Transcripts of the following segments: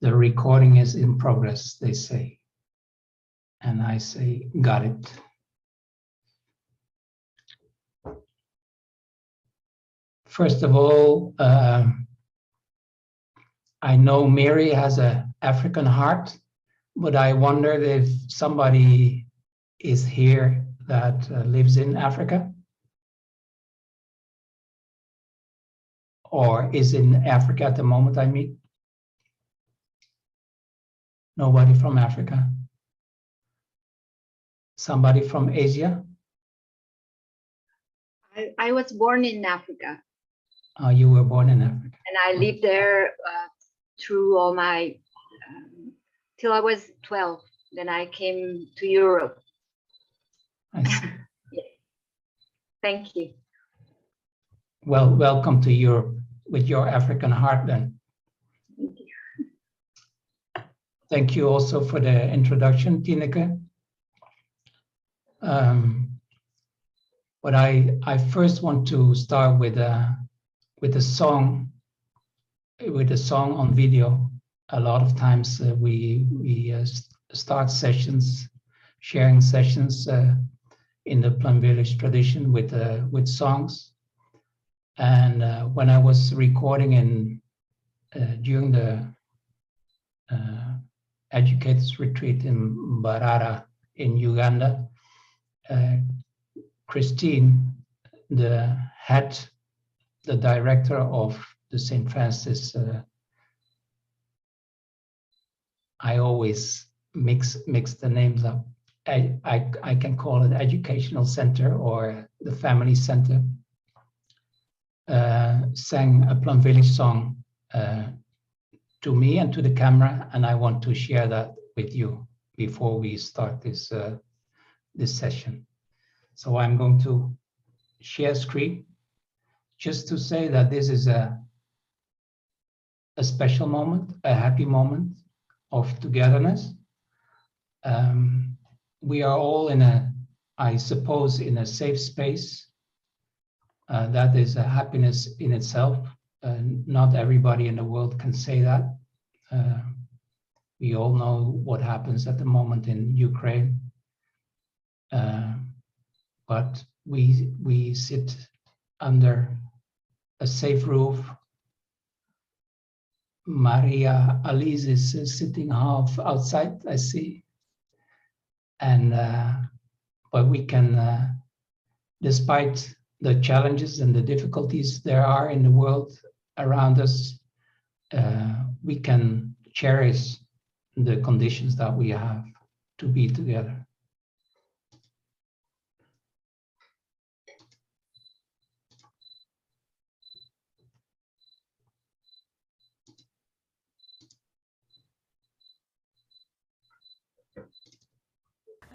The recording is in progress, they say. And I say, got it. First of all, I know Mary has an African heart, but I wondered if somebody is here that lives in Africa or is in Africa at the moment, I mean. Nobody from Africa. Somebody from Asia? I was born in Africa. Oh, you were born in Africa. And I lived there through all my, till I was 12. Then I came to Europe. I see. Yeah. Thank you. Well, welcome to Europe with your African heart then. Thank you. Thank you also for the introduction, Tineke. But I first want to start with a song on video. A lot of times we start sessions, sharing sessions in the Plum Village tradition with songs. And when I was recording during the educators retreat in Mbarara in Uganda, Christine, the director of the St. Francis, I always mix the names up. I can call it educational center or the family center. Sang a Plum Village song to me and to the camera, and I want to share that with you before we start this session. So I'm going to share screen just to say that this is a special moment, a happy moment of togetherness. We are all I suppose, in a safe space. That is a happiness in itself. Not everybody in the world can say that. We all know what happens at the moment in Ukraine. But we sit under a safe roof. Maria Alice is sitting half outside, I see. And but we can, despite the challenges and the difficulties there are in the world around us, we can cherish the conditions that we have to be together.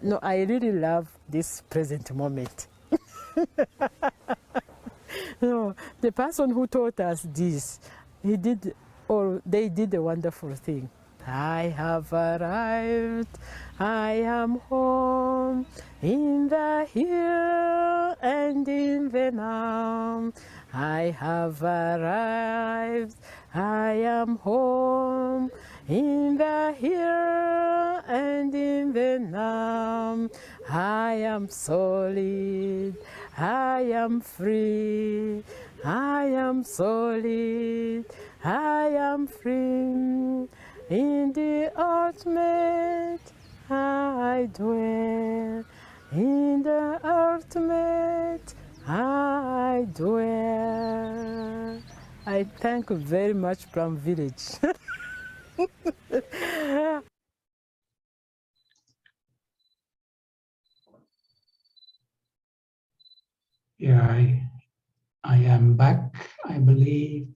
No, I really love this present moment. No, the person who taught us this, they did a wonderful thing. I have arrived, I am home, in the here and in the now. I have arrived, I am home, in the here and in the now. I am solid, I am free, I am solid, I am free. In the ultimate I dwell, in the ultimate I dwell. I thank you very much, Plum Village. Yeah, I am back, I believe.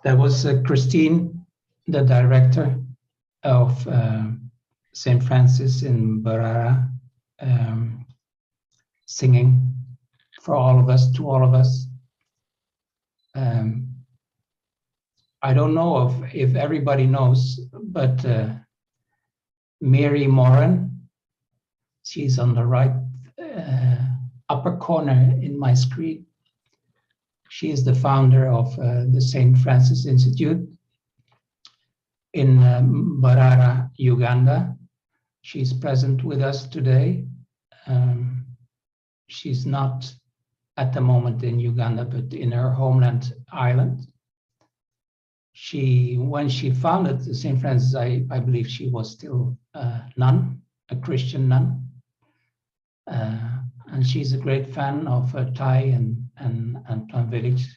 That was Christine, the director of St. Francis in Mbarara, singing for all of us, to all of us. I don't know if everybody knows, but Mary Moran, she's on the right upper corner in my screen. She is the founder of the St. Francis Institute in Mbarara, Uganda. She's present with us today. She's not at the moment in Uganda, but in her homeland Ireland. When she founded the St. Francis, I believe she was still a nun, a Christian nun. And she's a great fan of Thai and Plum Village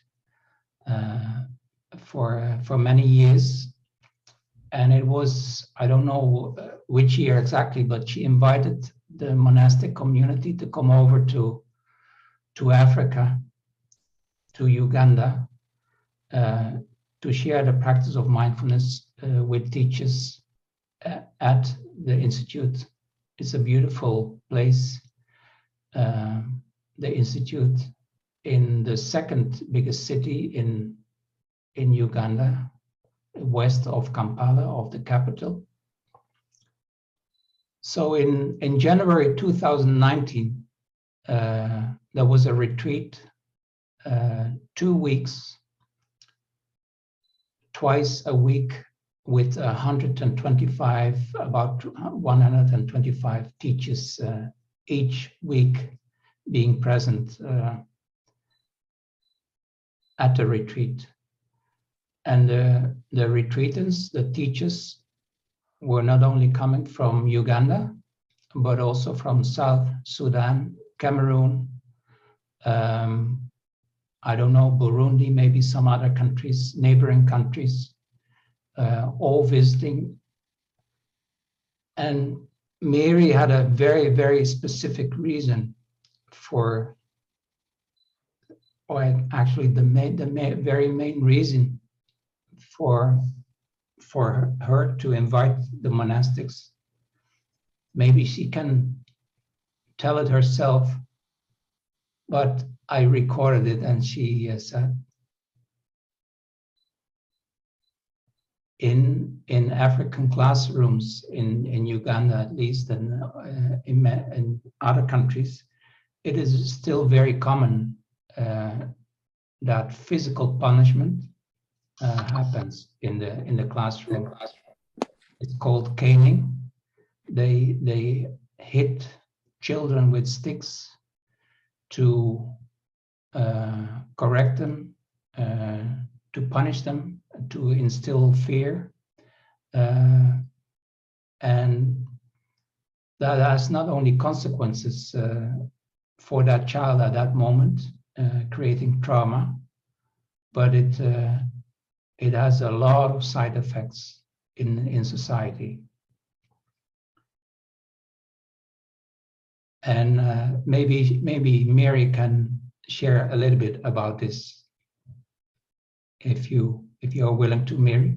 for many years. And it was, I don't know which year exactly, but she invited the monastic community to come over to Africa, to Uganda, to share the practice of mindfulness with teachers at the Institute. It's a beautiful place. The Institute in the second biggest city in Uganda, west of Kampala, of the capital. So in January 2019, there was a retreat, 2 weeks, twice a week, with about 125 teachers each week being present at the retreat. And the retreatants, the teachers, were not only coming from Uganda, but also from South Sudan, Cameroon, I don't know, Burundi, maybe some other countries, neighboring countries, all visiting. And Mary had a very, very specific reason for, or actually the very main reason for her to invite the monastics. Maybe she can tell it herself, but I recorded it, and she said, in African classrooms in Uganda, at least, and in other countries, it is still very common that physical punishment happens in the classroom. It's called caning. They hit children with sticks to correct them, to punish them, to instill fear, and that has not only consequences for that child at that moment, creating trauma, but it has a lot of side effects in society. And maybe Mary can share a little bit about this, if you are willing to, Mary.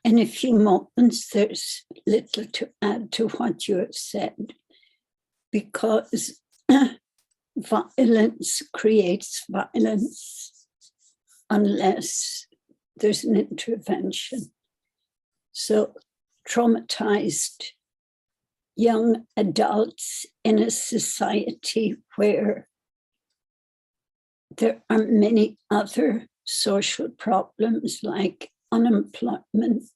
In a few moments, there's little to add to what you have said, because violence creates violence unless there's an intervention. So traumatized young adults in a society where there are many other social problems like unemployment,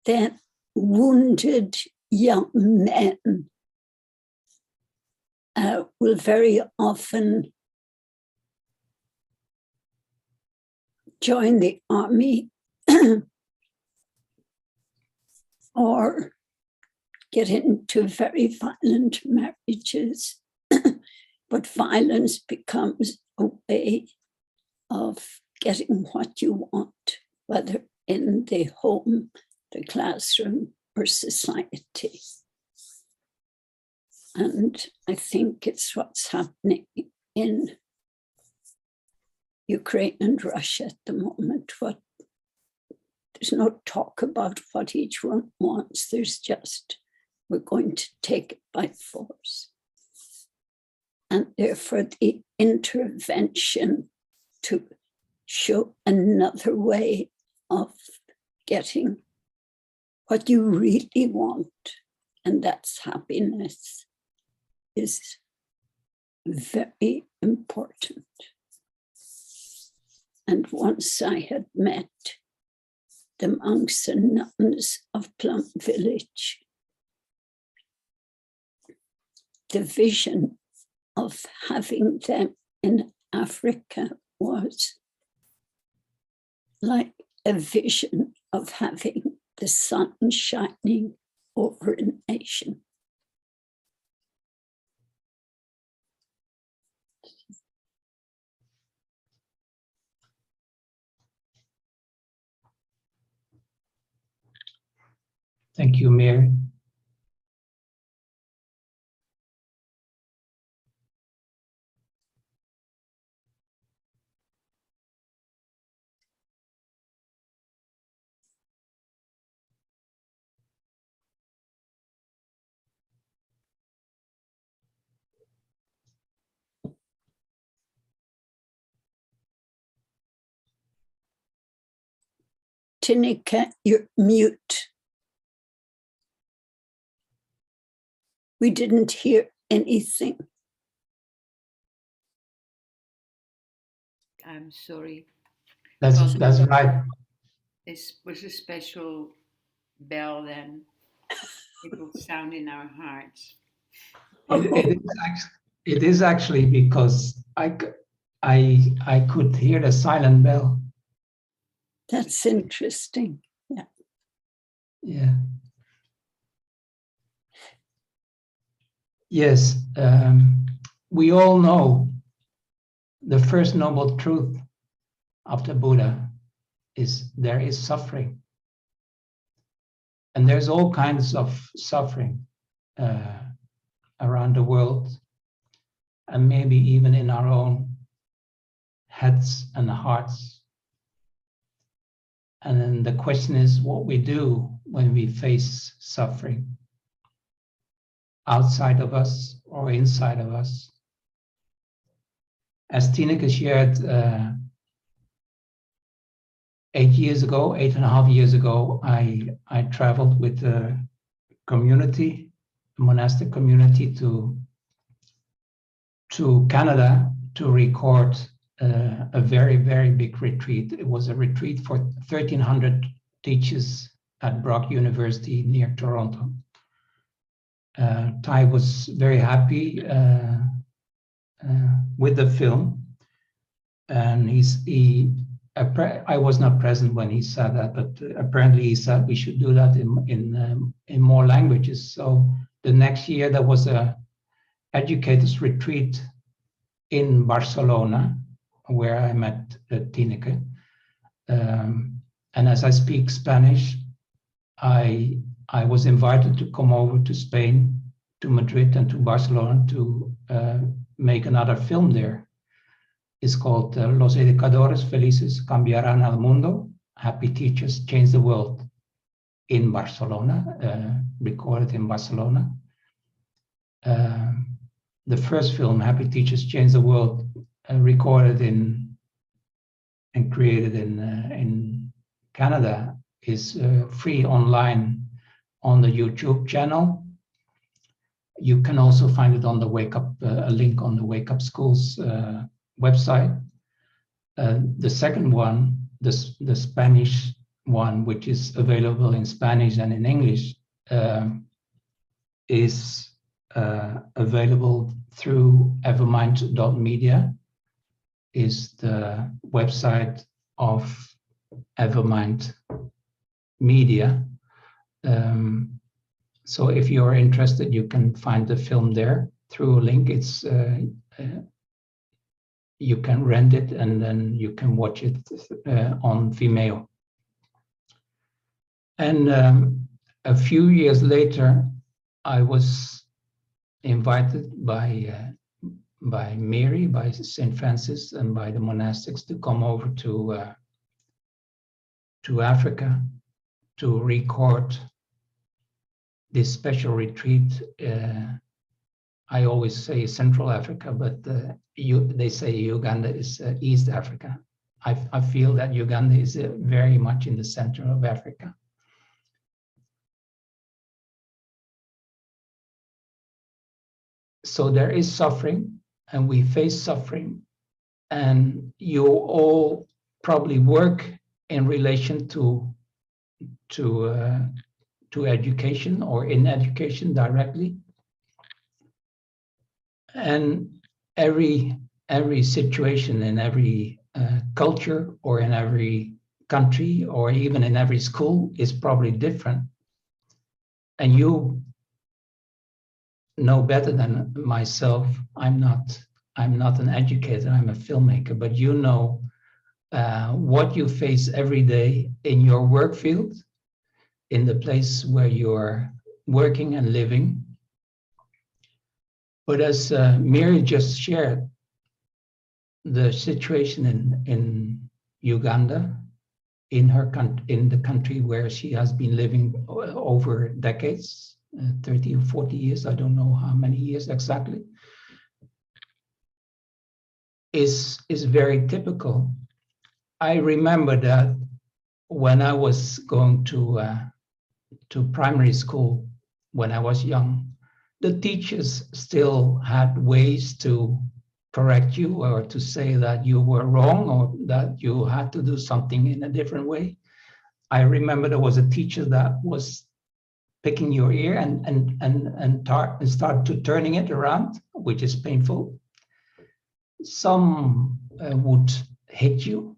then wounded young men will very often join the army or get into very violent marriages. But violence becomes a way of getting what you want, whether in the home, the classroom, or society. And I think it's what's happening in Ukraine and Russia at the moment. There's no talk about what each one wants. There's just, we're going to take it by force. And therefore the intervention to show another way of getting what you really want, and that's happiness, is very important. And once I had met the monks and nuns of Plum Village, the vision of having them in Africa was like a vision of having the sun shining over a nation. Thank you, Mary. Tinika, you're mute. We didn't hear anything. I'm sorry. That's Because right. it was a special bell, then it will sound in our hearts. It is actually because I could hear the silent bell. That's interesting. Yeah. Yeah. Yes, we all know the first noble truth of the Buddha is there is suffering. And there's all kinds of suffering around the world, and maybe even in our own heads and hearts. And then the question is what we do when we face suffering outside of us or inside of us. As Tineke shared 8.5 years ago, I traveled with a community, a monastic community to Canada to record a very, very big retreat. It was a retreat for 1,300 teachers at Brock University near Toronto. Ty was very happy with the film, and I was not present when he said that, but apparently he said we should do that in more languages. So the next year there was a educators retreat in Barcelona, where I met Tineke. And as I speak Spanish, I was invited to come over to Spain, to Madrid and to Barcelona to make another film there. It's called Los Educadores Felices Cambiarán al Mundo. Happy Teachers Change the World, in Barcelona, recorded in Barcelona. The first film, Happy Teachers Change the World, recorded and created in Canada, is free online on the YouTube channel. You can also find it on the Wake Up, a link on the Wake Up Schools website. The second one, the Spanish one, which is available in Spanish and in English, is available through evermind.media, is the website of Evermind Media. So if you're interested, you can find the film there through a link. It's you can rent it and then you can watch it on Vimeo. And a few years later, I was invited by Mary, by St. Francis, and by the monastics to come over to Africa to record this special retreat I always say Central Africa, but they say Uganda is East Africa. I feel that Uganda is very much in the center of Africa. So there is suffering, and we face suffering, and you all probably work in relation to education or in education directly. And every situation in every culture or in every country or even in every school is probably different. And you know better than myself. I'm not an educator, I'm a filmmaker, but you know what you face every day in your work field, in the place where you're working and living. But as Miri just shared, the situation in Uganda, in the country where she has been living over decades, 30 or 40 years, I don't know how many years exactly, is very typical. I remember that when I was going to primary school, when I was young, the teachers still had ways to correct you or to say that you were wrong or that you had to do something in a different way. I remember there was a teacher that was picking your ear and start to turning it around, which is painful. Some would hit you.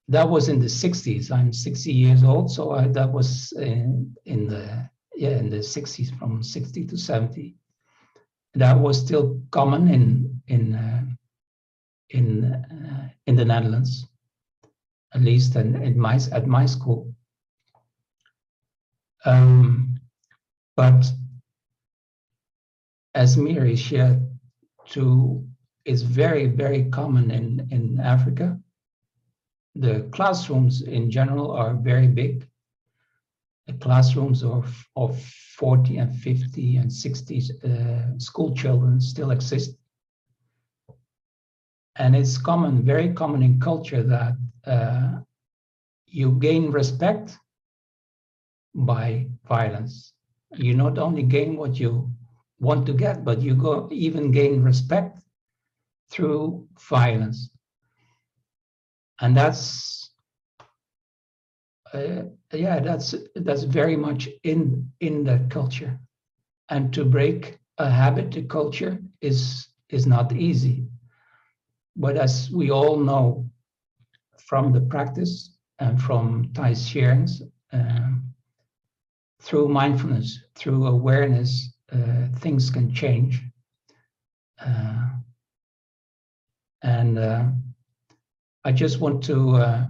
That was in the 60s. I'm 60 years old, so that was in the 60s, from 60 to 70. That was still common in the Netherlands, at least at my school. But as Miri shared too, it's very, very common in Africa. The classrooms in general are very big. The classrooms of 40 and 50 and 60 school children still exist. And it's common, very common in culture that you gain respect by violence. You not only gain what you want to get, but you even gain respect through violence. And that's very much in that culture. And to break a habit, a culture is not easy. But as we all know from the practice and from Thai's sharings, through mindfulness, through awareness, things can change. I just want to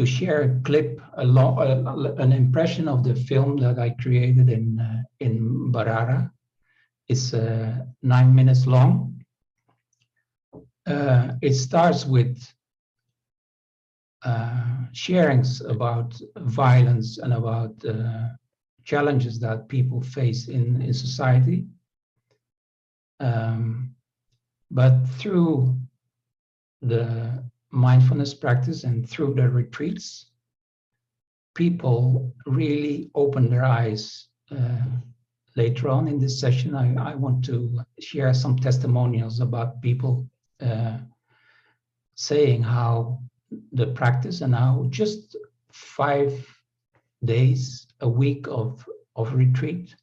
share a clip, an impression of the film that I created in Barara. It's 9 minutes long. It starts with sharings about violence and about challenges that people face in society. But through the mindfulness practice and through the retreats, people really open their eyes. Later on in this session, I want to share some testimonials about people saying how the practice and how just 5 days a week of retreat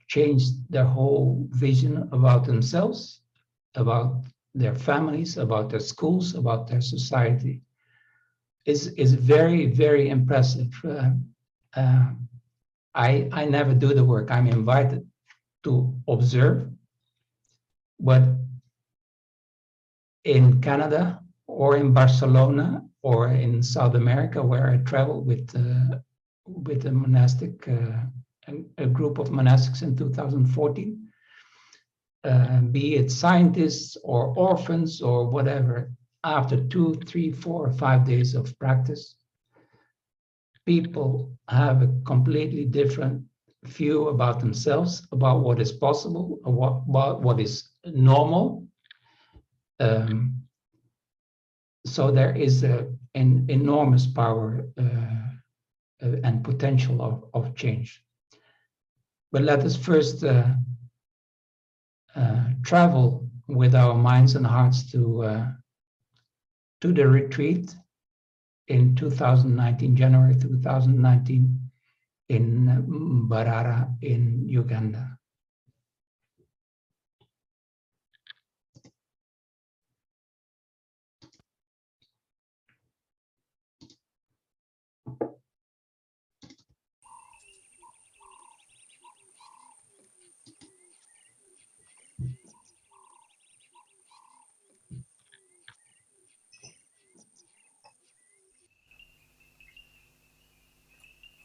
changed their whole vision about themselves, about their families, about their schools, about their society. Is very, very impressive. I never do the work. I'm invited to observe, but in Canada or in Barcelona or in South America, where I traveled with a monastic, a group of monastics in 2014, be it scientists or orphans or whatever, after 2, 3, 4, or 5 days of practice, people have a completely different view about themselves, about what is possible, about what is normal. So there is an enormous power and potential of change. But let us first travel with our minds and hearts to the retreat in 2019, January 2019, in Mbarara in Uganda.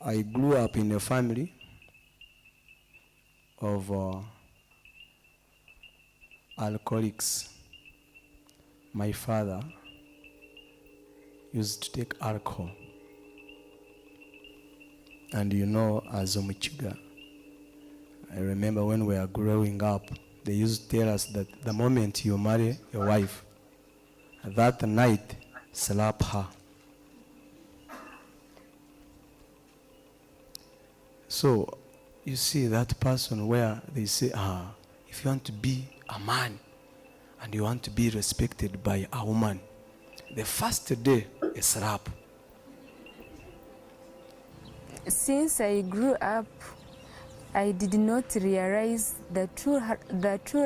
I grew up in a family of alcoholics. My father used to take alcohol. And you know, as a Muchiga, I remember when we were growing up, they used to tell us that the moment you marry your wife, that night, slap her. So, you see that person where they say, if you want to be a man and you want to be respected by a woman, the first day, a slap. Since I grew up, I did not realize the true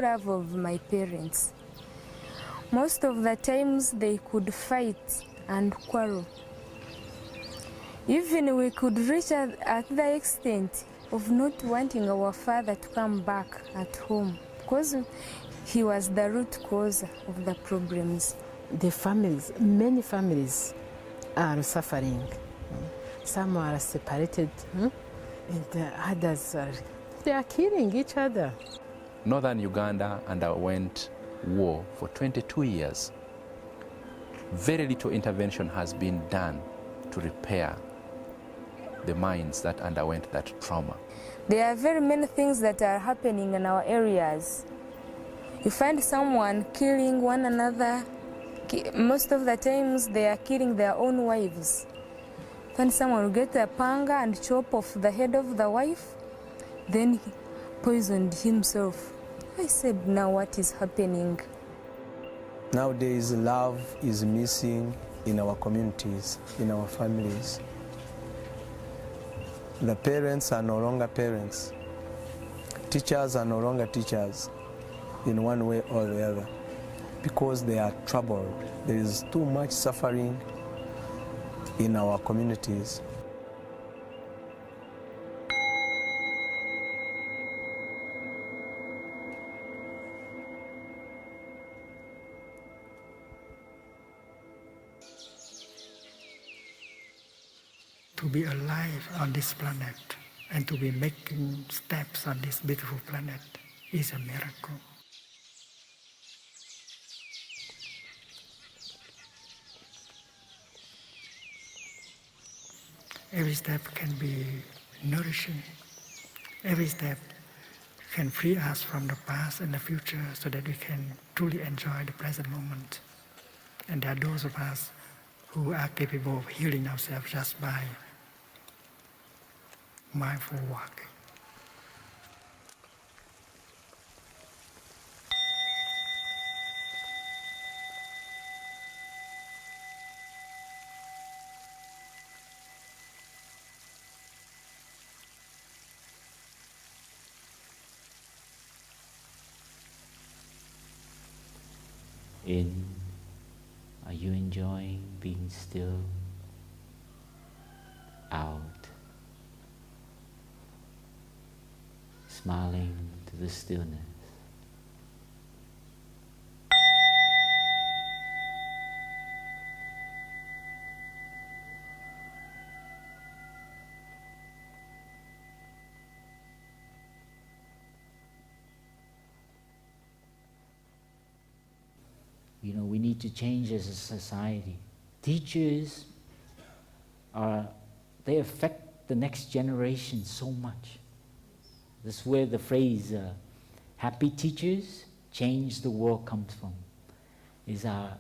love of my parents. Most of the times they could fight and quarrel. Even we could reach at the extent of not wanting our father to come back at home because he was the root cause of the problems. The families, many families are suffering. Some are separated, and others they are killing each other. Northern Uganda underwent war for 22 years. Very little intervention has been done to repair the minds that underwent that trauma. There are very many things that are happening in our areas. You find someone killing one another. Most of the times they are killing their own wives. Find someone who get a panga and chop off the head of the wife, then he poisoned himself. I said, now what is happening? Nowadays, love is missing in our communities, in our families. The parents are no longer parents. Teachers are no longer teachers in one way or the other because they are troubled. There is too much suffering in our communities. To be alive on this planet and to be making steps on this beautiful planet is a miracle. Every step can be nourishing. Every step can free us from the past and the future so that we can truly enjoy the present moment. And there are those of us who are capable of healing ourselves just by mindful walk. In, are you enjoying being still? Out, smiling to the stillness. You know, we need to change as a society. Teachers they affect the next generation so much. This is where the phrase happy teachers change the world comes from. Is our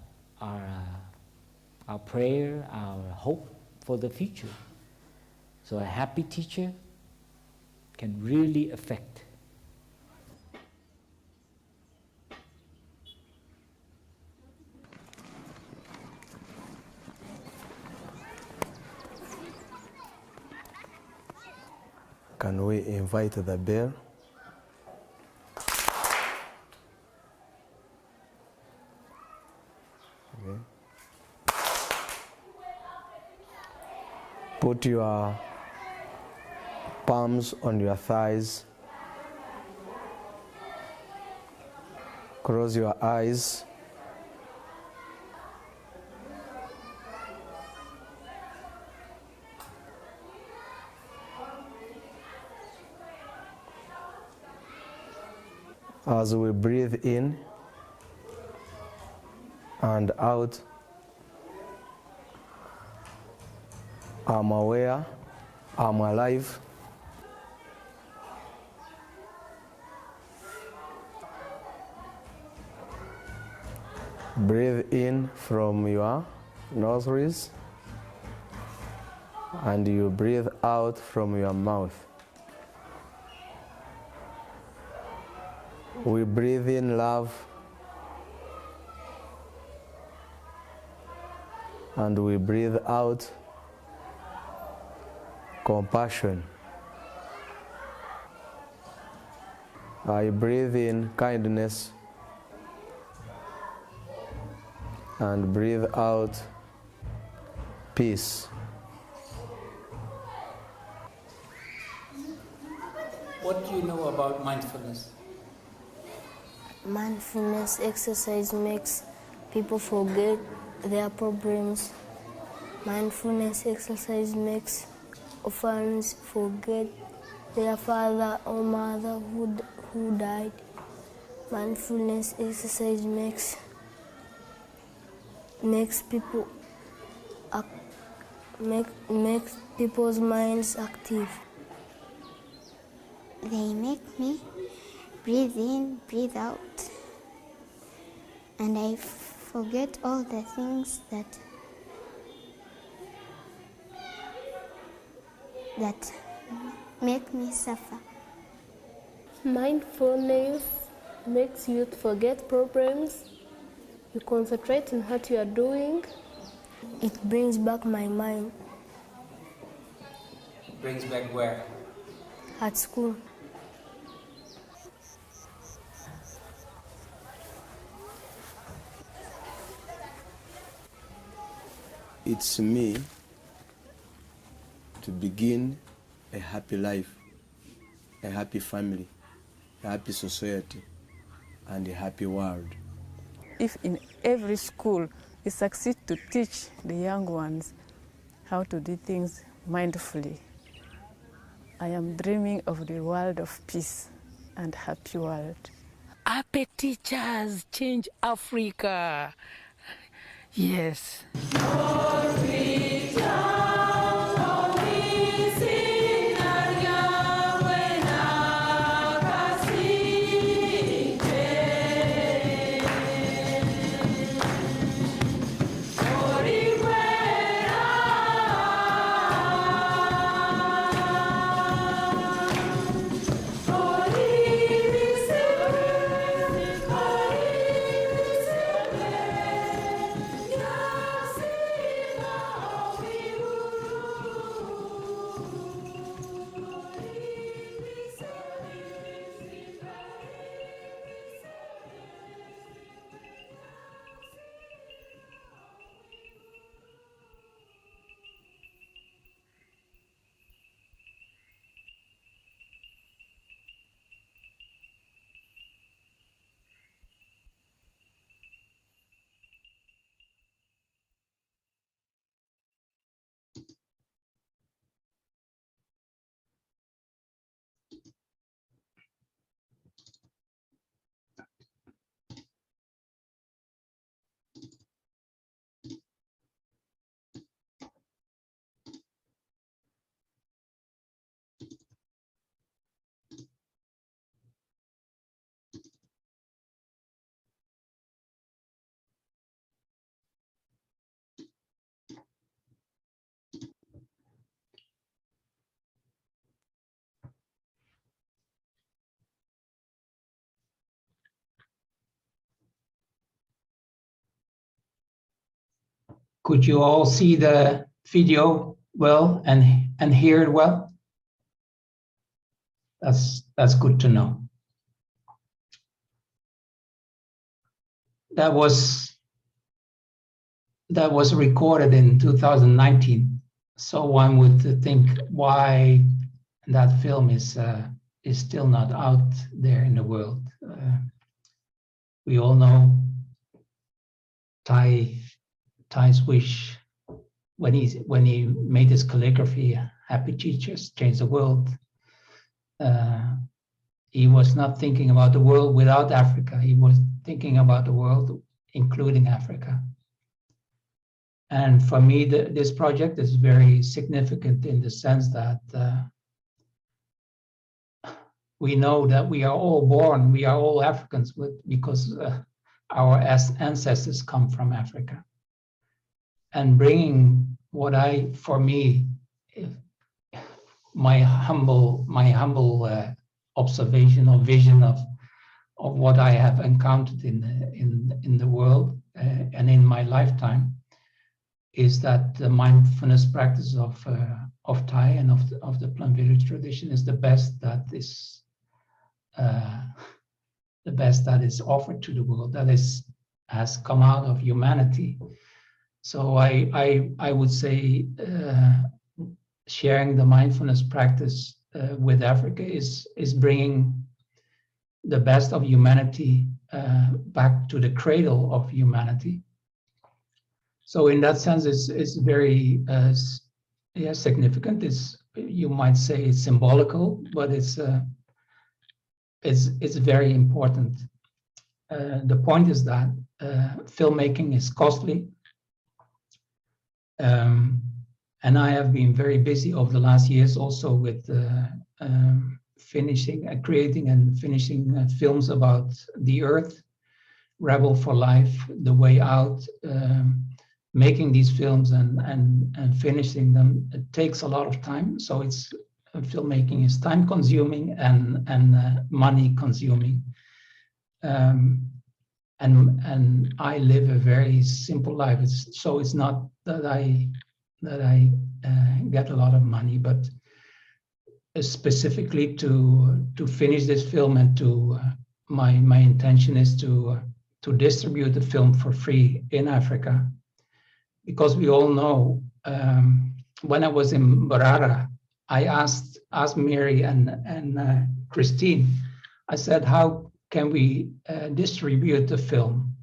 prayer, our hope for the future. So a happy teacher can really affect. Can we invite the bear? Okay. Put your palms on your thighs. Close your eyes. As we breathe in and out, I'm aware, I'm alive. Breathe in from your nostrils and you breathe out from your mouth. We breathe in love and we breathe out compassion. I breathe in kindness and breathe out peace. What do you know about mindfulness? Mindfulness exercise makes people forget their problems. Mindfulness exercise makes orphans forget their father or mother who died. Mindfulness exercise makes people makes people's minds active. They make me breathe in, breathe out, and I forget all the things that make me suffer. Mindfulness makes you forget problems. You concentrate on what you are doing. It brings back my mind. Brings back where? At school. It's me to begin a happy life, a happy family, a happy society, and a happy world. If in every school we succeed to teach the young ones how to do things mindfully, I am dreaming of the world of peace and happy world. Happy teachers change Africa. Yes. Could you all see the video well and hear it well? That's good to know. That was recorded in 2019. So one would think why that film is still not out there in the world. We all know Ty's wish when he made his calligraphy, "Happy Teachers Change the World." He was not thinking about the world without Africa. He was thinking about the world, including Africa. And for me, this project is very significant in the sense that we know that we are all born, we are all Africans because our ancestors come from Africa. And bringing for me, my humble observation or vision of what I have encountered in the world and in my lifetime, is that the mindfulness practice of Thai and of the Plum Village tradition is the best that is offered to the world, that has come out of humanity. So I would say sharing the mindfulness practice with Africa is bringing the best of humanity back to the cradle of humanity. So in that sense, it's very significant. You might say it's symbolical, but it's very important. The point is that filmmaking is costly, and I have been very busy over the last years also with creating and finishing films about the Earth, Rebel for Life, The Way Out. Making these films and finishing them, it takes a lot of time. So filmmaking is time consuming and money consuming. And I live a very simple life. So it's not that I get a lot of money, but specifically to finish this film and my intention is to distribute the film for free in Africa. Because we all know, when I was in Mbarara, I asked Mary and Christine, I said, how can we distribute the film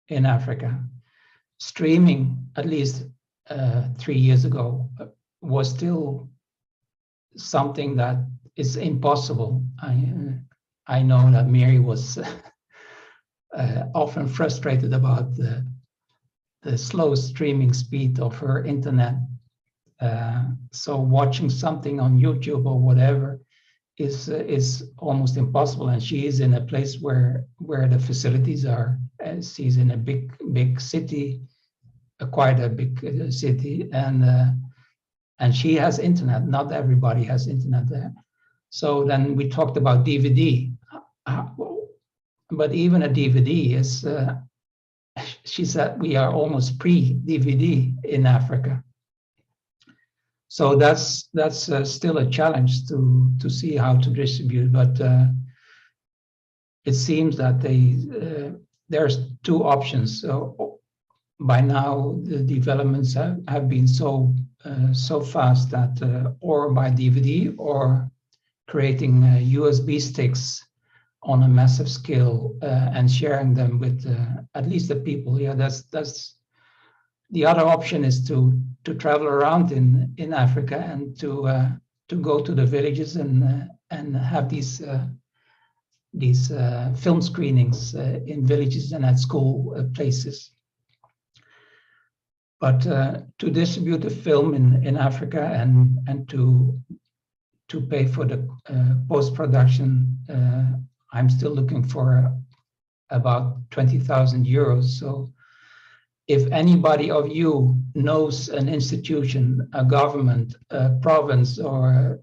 in Africa? Streaming, at least 3 years ago, was still something that is impossible. I know that Mary was often frustrated about the slow streaming speed of her internet. So watching something on YouTube or whatever is almost impossible. And she is in a place where the facilities are. She's in a big city, quite a big city, and she has internet. Not everybody has internet there. So then we talked about DVD, but even a DVD is. She said we are almost pre-DVD in Africa. So that's still a challenge to see how to distribute. But it seems that there's two options. So by now the developments have been so fast that or by DVD or creating USB sticks on a massive scale and sharing them with at least the people. Yeah, that's the other option is to travel around in Africa and to go to the villages and have these film screenings in villages and at school places. But to distribute the film in Africa and to pay for the post-production, I'm still looking for about 20,000 euros. So if anybody of you knows an institution, a government, a province, or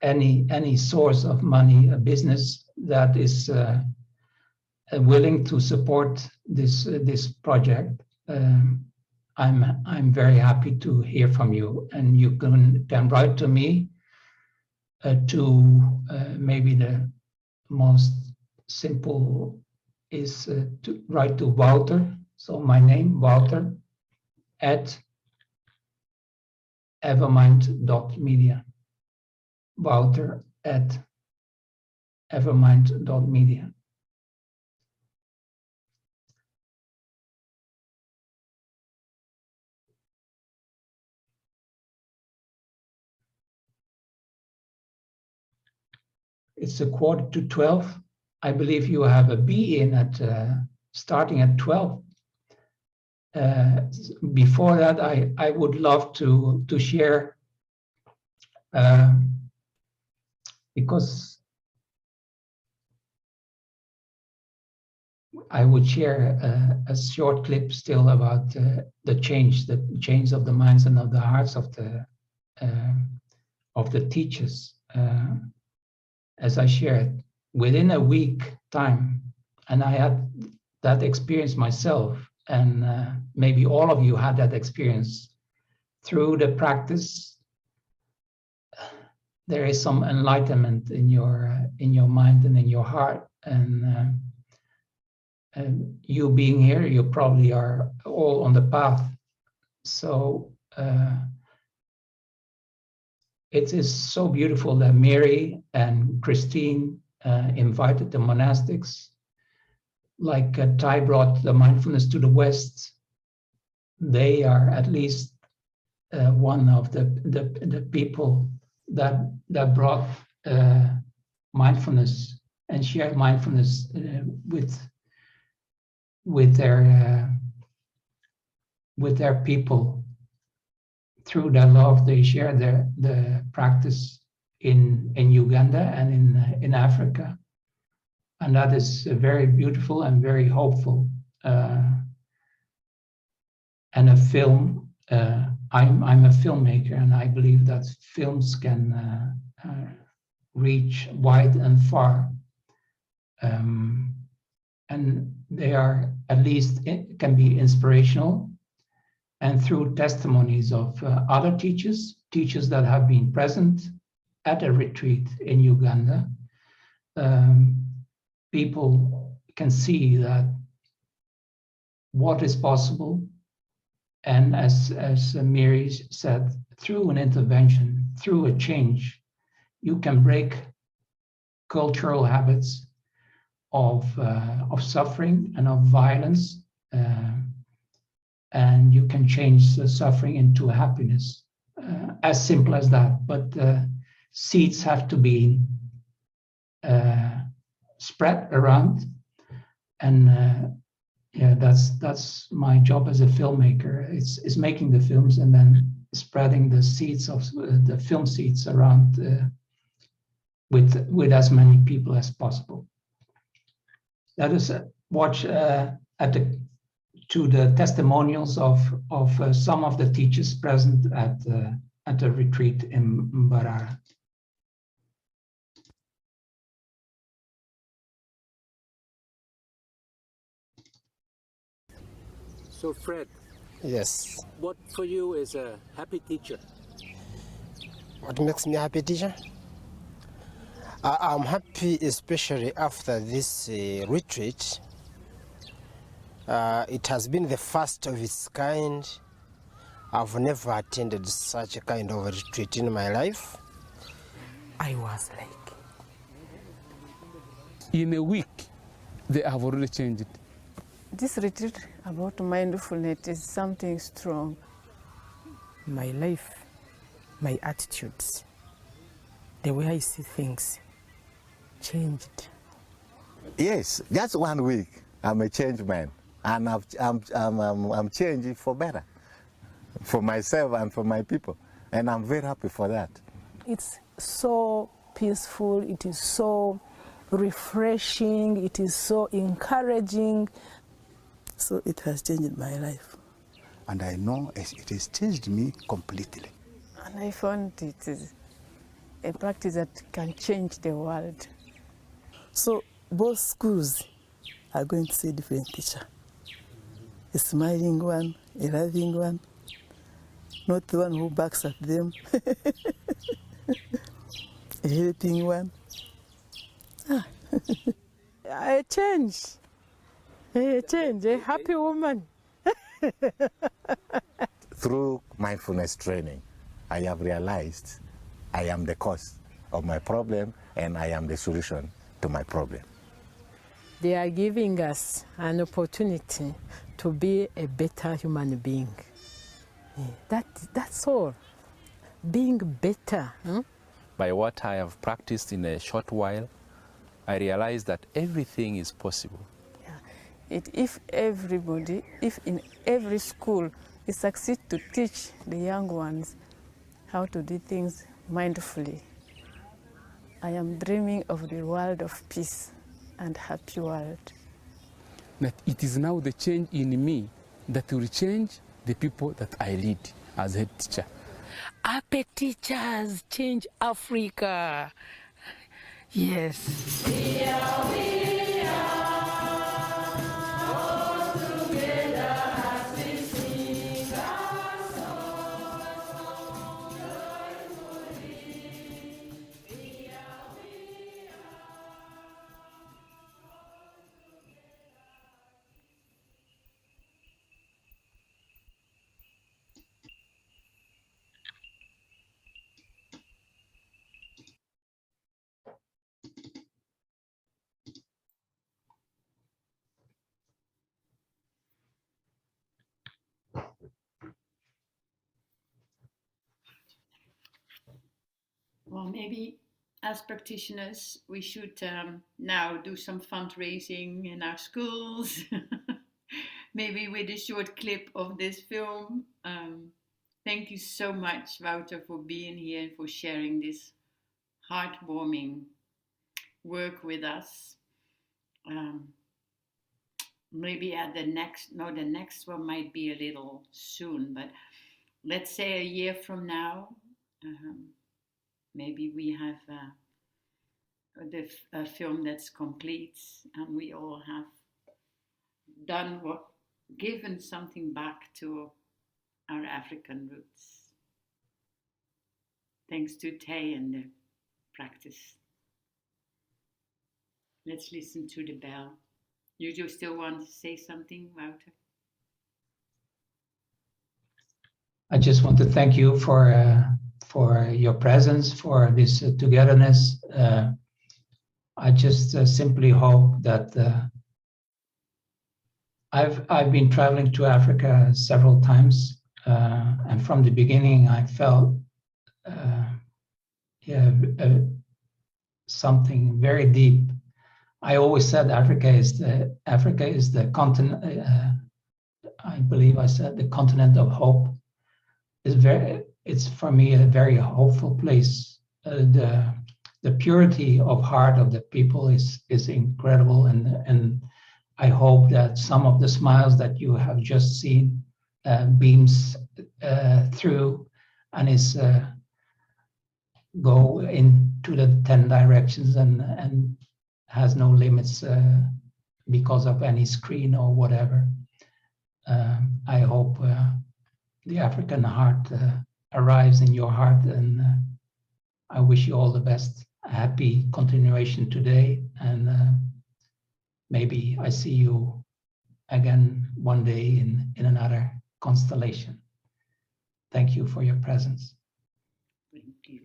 any source of money, a business that is willing to support this project, I'm very happy to hear from you, and you can write to me to maybe the most simple is to write to Wouter. So my name, Wouter, at evermind.media. Wouter at evermind.media. It's 11:45. I believe you have a B in at starting at 12. Before that, I would love to share because I would share a short clip still about the change of the minds and of the hearts of the teachers. As I shared, within a week time, and I had that experience myself, and maybe all of you had that experience through the practice. There is some enlightenment in your mind and in your heart, and you being here, you probably are all on the path. So it is so beautiful that Mary and Christine invited the monastics, like Thai brought the mindfulness to the West. They are at least one of the people that brought mindfulness and shared mindfulness with their people. Through their love, they share the practice in Uganda and in Africa, and that is very beautiful and very hopeful. And a film. I'm a filmmaker, and I believe that films can reach wide and far, and they are at least can be inspirational. And through testimonies of other teachers that have been present at a retreat in Uganda, people can see that what is possible. And as Mary said, through an intervention, through a change, you can break cultural habits of suffering and of violence, and you can change the suffering into happiness. As simple as that. But seeds have to be spread around, and yeah, that's my job as a filmmaker. It's making the films and then spreading the seeds of the film seeds around with as many people as possible. Let us watch to the testimonials of some of the teachers present at the retreat in Mbarara. So Fred. Yes. What for you is a happy teacher? What makes me a happy teacher? I'm happy especially after this retreat. It has been the first of its kind. I've never attended such a kind of a retreat in my life. I was like, in a week, they have already changed it. This retreat about mindfulness is something strong. My life, my attitudes, the way I see things changed. Yes, just 1 week, I'm a changed man, and I'm changing for better, for myself and for my people, and I'm very happy for that. It's so peaceful, it is so refreshing, it is so encouraging. So it has changed my life. And I know it has changed me completely. And I found it is a practice that can change the world. So both schools are going to see different teacher. a smiling one, a loving one, not the one who backs at them, a helping one. I change, a happy woman. Through mindfulness training, I have realized I am the cause of my problem and I am the solution to my problem. They are giving us an opportunity to be a better human being. That's all. Being better. By what I have practiced in a short while, I realized that everything is possible. If in every school, we succeed to teach the young ones how to do things mindfully, I am dreaming of the world of peace and happy world. That it is now the change in me that will change the people that I lead as head teacher. Happy teachers change Africa. Yes. We are. All together as we sing our song, joyfully. We are. Well, maybe as practitioners, we should now do some fundraising in our schools, maybe with a short clip of this film. Thank you so much, Wouter, for being here and for sharing this heartwarming work with us. Maybe at the next one might be a little soon, but let's say a year from now, maybe we have a film that's complete and we all have given something back to our African roots. Thanks to Tay and the practice. Let's listen to the bell. You still want to say something, Wouter? I just want to thank you for your presence, for this togetherness. I just simply hope that I've been traveling to Africa several times, and from the beginning I felt something very deep. I always said Africa is the continent. I believe I said the continent of hope. It's for me a very hopeful place. The purity of heart of the people is incredible, and I hope that some of the smiles that you have just seen beams through and is go into the 10 directions and has no limits because of any screen or whatever. I hope the African heart arrives in your heart, and I wish you all the best. A happy continuation today, and maybe I see you again one day in another constellation. Thank you for your presence. Thank you.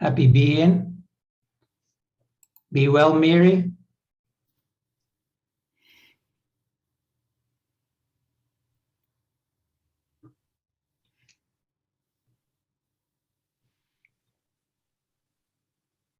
Happy being. Be well, Miri.